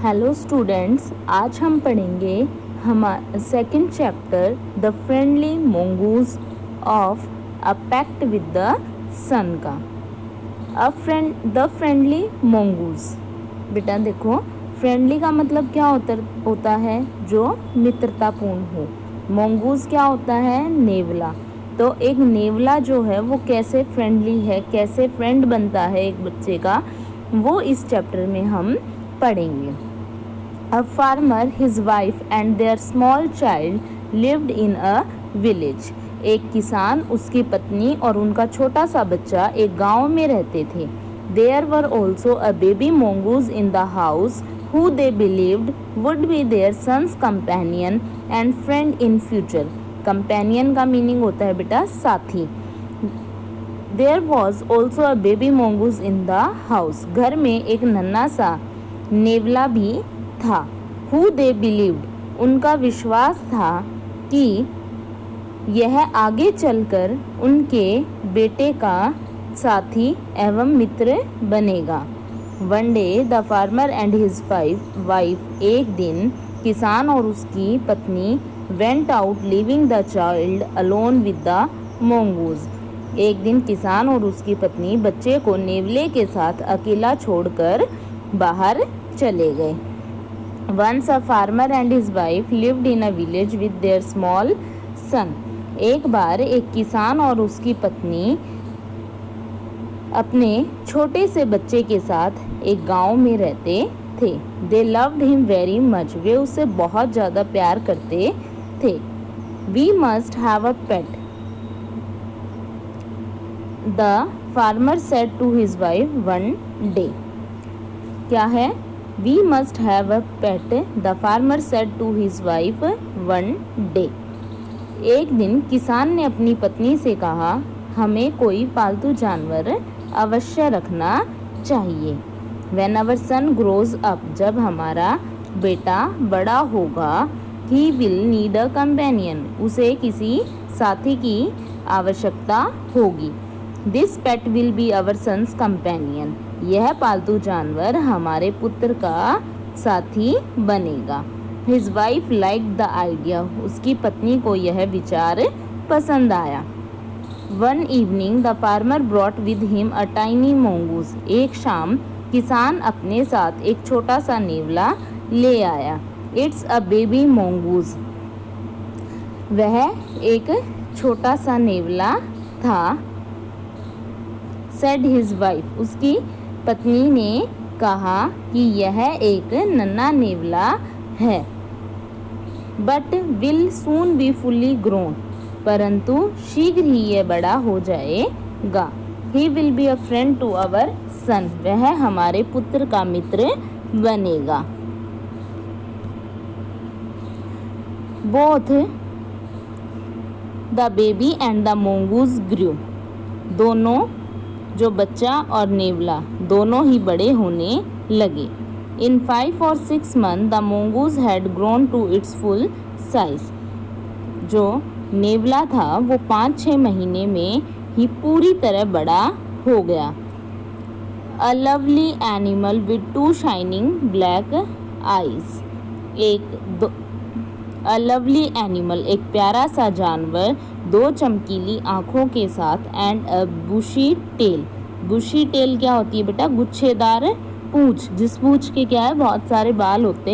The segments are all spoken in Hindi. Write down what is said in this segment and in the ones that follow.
हेलो स्टूडेंट्स, आज हम पढ़ेंगे हमारा second chapter the friendly mongoose of a pact with the sun का। The friendly mongoose. बेटा देखो, फ्रेंडली का मतलब क्या होता है? जो मित्रतापूर्ण हो। मोंगूज क्या होता है? नेवला। तो एक नेवला जो है वो कैसे फ्रेंडली है, कैसे फ्रेंड बनता है एक बच्चे का, वो इस चैप्टर में हम पढ़ेंगे। A farmer, his wife and their small child lived in a village. एक किसान, उसकी पत्नी और उनका छोटा सा बच्चा एक गांव में रहते थे। There were also a baby mongoose in the house who they believed would be their son's companion and friend in future. Companion का मीनिंग होता है बेटा साथी। There was also a baby mongoose in the house. घर में एक नन्हा सा नेवला भी था। Who they believed, उनका विश्वास था कि यह आगे चलकर उनके बेटे का साथी एवं मित्र बनेगा। One day the farmer and his wife, एक दिन किसान और उसकी पत्नी went out leaving the child alone with the mongoose. एक दिन किसान और उसकी पत्नी बच्चे को नेवले के साथ अकेला छोड़कर बाहर चले गए। Once a farmer and his wife lived in a village with their small son. एक बार एक किसान और उसकी पत्नी अपने छोटे से बच्चे के साथ एक गांव में रहते थे। They loved him very much. वे उसे बहुत ज़्यादा प्यार करते थे। We must have a pet. The farmer said to his wife one day. क्या है? We must have a pet, the farmer said to his wife one day. एक दिन किसान ने अपनी पत्नी से कहा, हमें कोई पालतू जानवर अवश्य रखना चाहिए। When our son grows up, जब हमारा बेटा बड़ा होगा, he will need a companion, उसे किसी साथी की आवश्यकता होगी। This pet will be our son's companion. यह पालतू जानवर हमारे पुत्र का साथी बनेगा। His wife liked the idea. उसकी पत्नी को यह विचार पसंद आया। One evening the farmer brought with him a tiny mongoose. एक शाम किसान अपने साथ एक छोटा सा नेवला ले आया। It's a baby mongoose. वह एक छोटा सा नेवला था। Said his wife. उसकी पत्नी ने कहा कि यह एक नन्हा नेवला है। But will soon be fully grown. परंतु शीघ्र ही यह बड़ा हो जाएगा। He will be a friend to our son. वह हमारे पुत्र का मित्र बनेगा। Both the baby and the mongoose grew. दोनों, जो बच्चा और नेवला, दोनों ही बड़े होने लगे। In 5 or 6 months the mongoose had grown to its full size. जो नेवला था वो 5-6 महीने में ही पूरी तरह बड़ा हो गया। A lovely animal with 2 shining black eyes. A lovely animal, एक प्यारा सा जानवर 2 चमकीली आँखों के साथ and a bushy tail. Bushy tail क्या होती है बेटा? गुच्छेदार पूंछ, जिस पूंछ के क्या है बहुत सारे बाल होते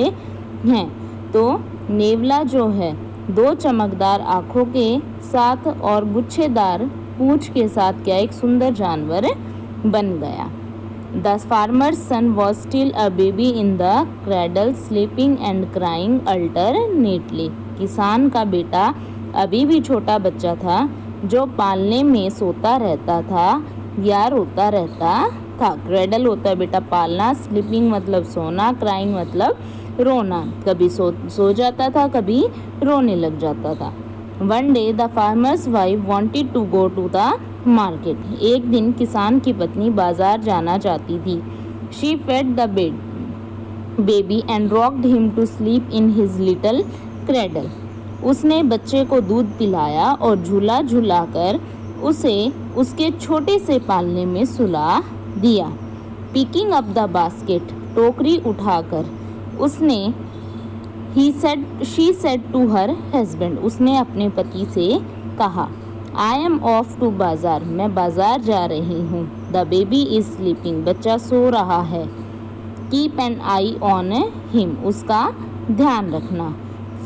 हैं। तो नेवला जो है 2 चमकदार आँखों के साथ और गुच्छेदार पूंछ के साथ क्या एक सुंदर जानवर बन गया। The farmer's son was still a baby in the cradle, sleeping and crying alternately. किसान का बेटा अभी भी छोटा बच्चा था जो पालने में सोता रहता था या रोता रहता था। क्रेडल होता है बेटा पालना, स्लीपिंग मतलब सोना, क्राइंग मतलब रोना। कभी सो जाता था, कभी रोने लग जाता था। One day the farmer's wife wanted to go to the market. एक दिन किसान की पत्नी बाजार जाना चाहती थी। She fed the baby and rocked him to sleep in his little cradle. उसने बच्चे को दूध पिलाया और झूला झुलाकर उसे उसके छोटे से पालने में सुला दिया। Picking up the basket, टोकरी उठाकर उसने she said to her husband, उसने अपने पति से कहा, आई एम ऑफ टू बाजार, मैं बाजार जा रही हूँ। द बेबी इज स्लीपिंग, बच्चा सो रहा है। Keep an eye on him, उसका ध्यान रखना।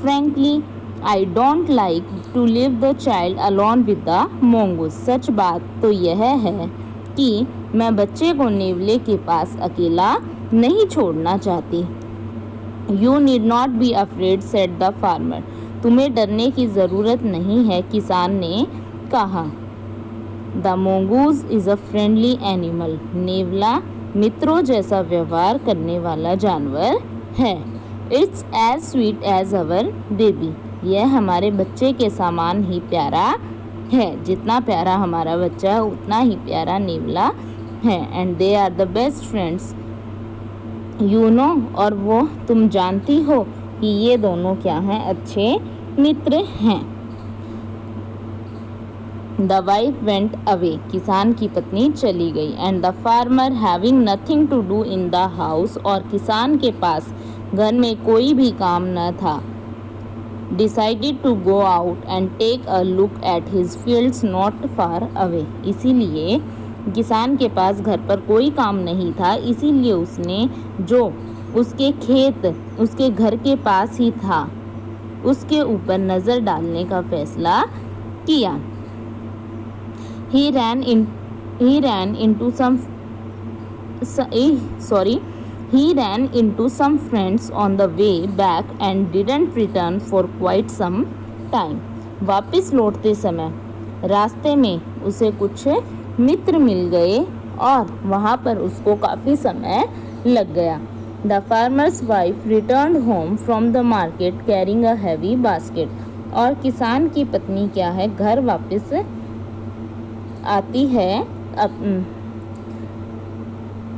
Frankly I don't like to leave the child alone with the mongoose, सच बात तो यह है कि मैं बच्चे को नेवले के पास अकेला नहीं छोड़ना चाहती। You need not be afraid said the farmer, तुम्हें डरने की ज़रूरत नहीं है, किसान ने कहा। The mongoose is a friendly animal, नेवला मित्रों जैसा व्यवहार करने वाला जानवर है। It's as sweet as our baby, यह हमारे बच्चे के समान ही प्यारा है। जितना प्यारा हमारा बच्चा है उतना ही प्यारा नेवला है। And they are the best friends you know, और वो तुम जानती हो कि ये दोनों क्या हैं, अच्छे मित्र हैं। द वाइफ वेंट अवे, किसान की पत्नी चली गई। And the farmer having nothing to do in the house, और किसान के पास घर में कोई भी काम न था, decided to go out and take a look at his fields not far away, इसीलिए किसान के पास घर पर कोई काम नहीं था, इसीलिए उसने जो उसके खेत उसके घर के पास ही था उसके ऊपर नज़र डालने का फैसला किया। He ran into some friends on the way back and didn't return for quite some time. वापस लौटते समय रास्ते में उसे कुछ मित्र मिल गए और वहाँ पर उसको काफ़ी समय लग गया। The farmer's wife returned home from the market carrying a heavy basket. और किसान की पत्नी क्या है, घर वापस आती है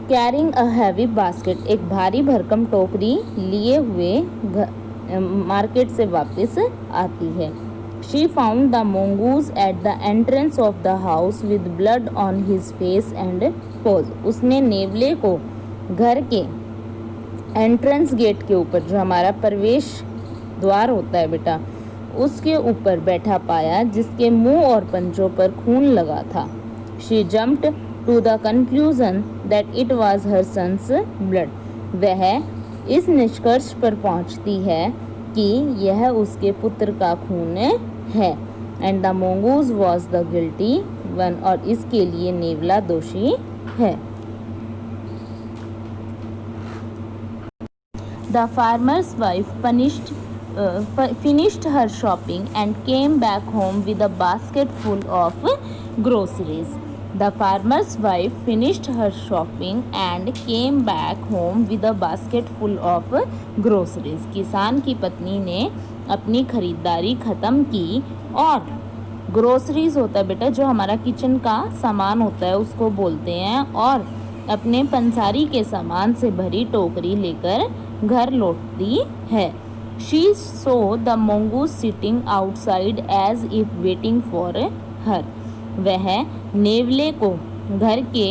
कैरिंग अ हैवी बास्केट, एक भारी भरकम टोकरी लिए हुए मार्केट से वापस आती है। She found the mongoose at the entrance of the house with blood on his face and pose, उसने नेवले को घर के एंट्रेंस गेट के ऊपर, जो हमारा प्रवेश द्वार होता है बेटा, उसके ऊपर बैठा पाया जिसके मुंह और पंजों पर खून लगा था। She jumped to the conclusion that it was her son's blood, वह इस निष्कर्ष पर पहुंचती है कि यह उसके पुत्र का खून है। And the mongoose was the guilty one, और इसके लिए नेवला दोषी है। The farmer's wife finished her shopping and came back home with a basket full of groceries. The farmer's wife finished her shopping and came back home with a basket full of groceries. किसान की पत्नी ने अपनी खरीदारी ख़त्म की और ग्रोसरीज होता है बेटा, जो हमारा किचन का सामान होता है उसको बोलते हैं, और अपने पंसारी के सामान से भरी टोकरी लेकर घर लौटती है। She saw the mongoose sitting outside as if waiting for her. वह नेवले को घर के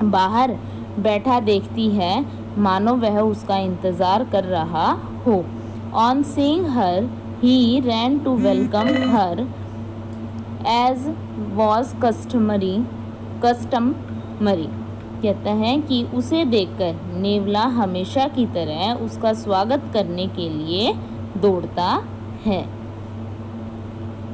बाहर बैठा देखती है मानो वह उसका इंतज़ार कर रहा हो। On seeing her, he ran to welcome her as was customary. कहते हैं कि उसे देखकर नेवला हमेशा की तरह उसका स्वागत करने के लिए दौड़ता है।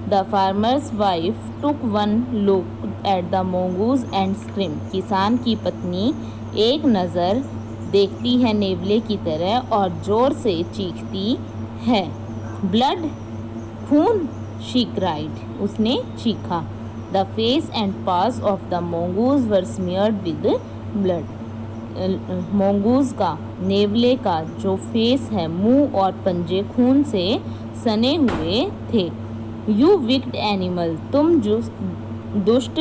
The farmer's wife took one look at the mongoose and scream, किसान की पत्नी एक नज़र देखती है नेवले की तरह और ज़ोर से चीखती है। ब्लड, खून, शी क्राइड, उसने चीखा। The face and pass of the mongoose were smeared with blood, mongoose का, नेवले का जो फेस है, मुंह और पंजे खून से सने हुए थे। यू विक्ड एनिमल, तुम जो दुष्ट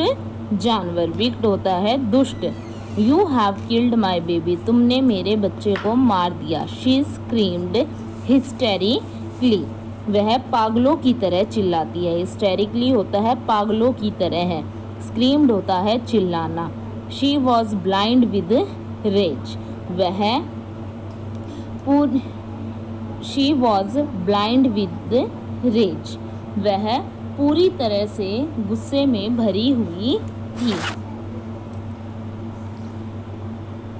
जानवर, विक्ड होता है दुष्ट। You have killed my baby, तुमने मेरे बच्चे को मार दिया। शी स्क्रीम्ड हिस्टेरिकली, वह पागलों की तरह चिल्लाती है। हिस्टेरिकली होता है पागलों की तरह है, स्क्रीम्ड होता है चिल्लाना। She was blind with rage, वह she was blind with rage, वह पूरी तरह से गुस्से में भरी हुई थी।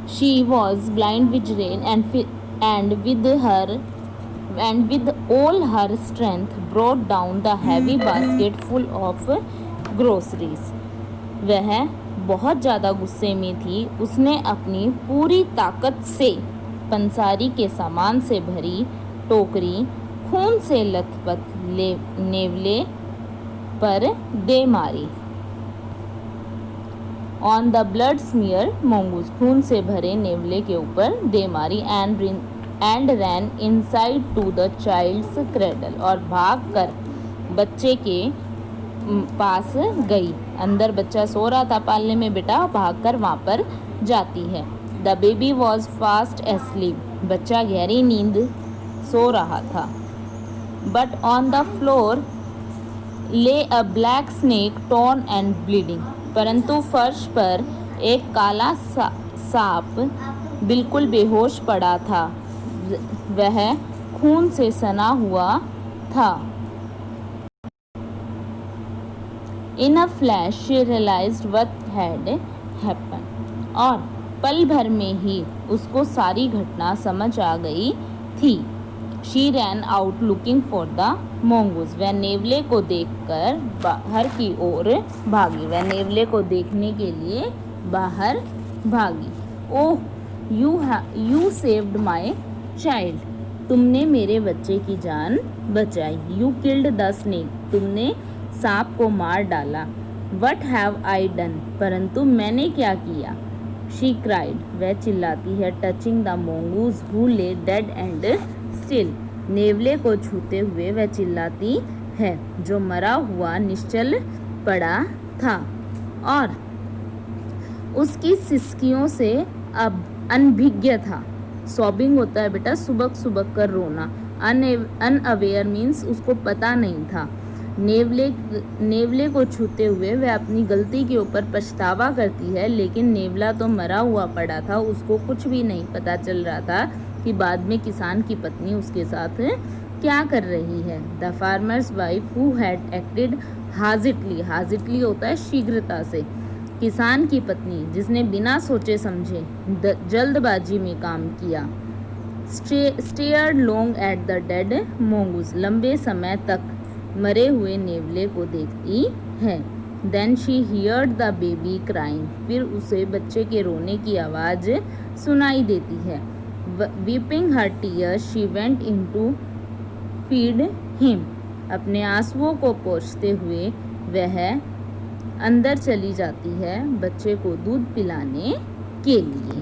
She was blind with rage and with all her strength brought down the heavy basket full of groceries. वह बहुत ज़्यादा गुस्से में थी। उसने अपनी पूरी ताकत से पंसारी के सामान से भरी टोकरी खून से लथपथ नेवले पर दे मारी। On the blood smear mongoose, खून से भरे नेवले के ऊपर दे मारी। And ran inside to the child's cradle, और भाग कर बच्चे के पास गई। अंदर बच्चा सो रहा था पालने में, बेटा भाग कर वहाँ पर जाती है। The baby was fast asleep, बच्चा गहरी नींद सो रहा था। बट ऑन द फ्लोर ले अ black snake torn and bleeding, परंतु फर्श पर एक काला सांप बिल्कुल बेहोश पड़ा था, वह खून से सना हुआ था। In a flash she realised what had happen, और पल भर में ही उसको सारी घटना समझ आ गई थी। She ran out looking for the mongoose, वह नेवले को देखकर बाहर की ओर भागी, वह नेवले को देखने के लिए बाहर भागी। Oh you saved my child, तुमने मेरे बच्चे की जान बचाई। यू किल्ड द स्नेक, तुमने सांप को मार डाला। वट हैव आई डन, परंतु मैंने क्या किया। शी क्राइड, वह चिल्लाती है। Touching the mongoose who lay dead and still, नेवले को छूते हुए वह चिल्लाती है जो मरा हुआ निश्चल पड़ा था, और उसकी सिसकियों से अब अनभिज्ञ था। सॉबिंग होता है बेटा सुबक सुबक कर रोना। अनअवेयर मीन्स उसको पता नहीं था। नेवले को छूते हुए वह अपनी गलती के ऊपर पछतावा करती है, लेकिन नेवला तो मरा हुआ पड़ा था, उसको कुछ भी नहीं पता चल रहा था कि बाद में किसान की पत्नी उसके साथ क्या कर रही है। The farmer's wife who had acted hastily होता है शीघ्रता से। किसान की पत्नी जिसने बिना सोचे समझे जल्दबाजी में काम किया। Stared long at the dead mongoose, लंबे समय तक मरे हुए नेवले को देखती है। Then she heard the baby crying, फिर उसे बच्चे के रोने की आवाज़ सुनाई देती है। Weeping her tears she went into feed him, अपने आंसुओं को पोंछते हुए वह अंदर चली जाती है बच्चे को दूध पिलाने के लिए।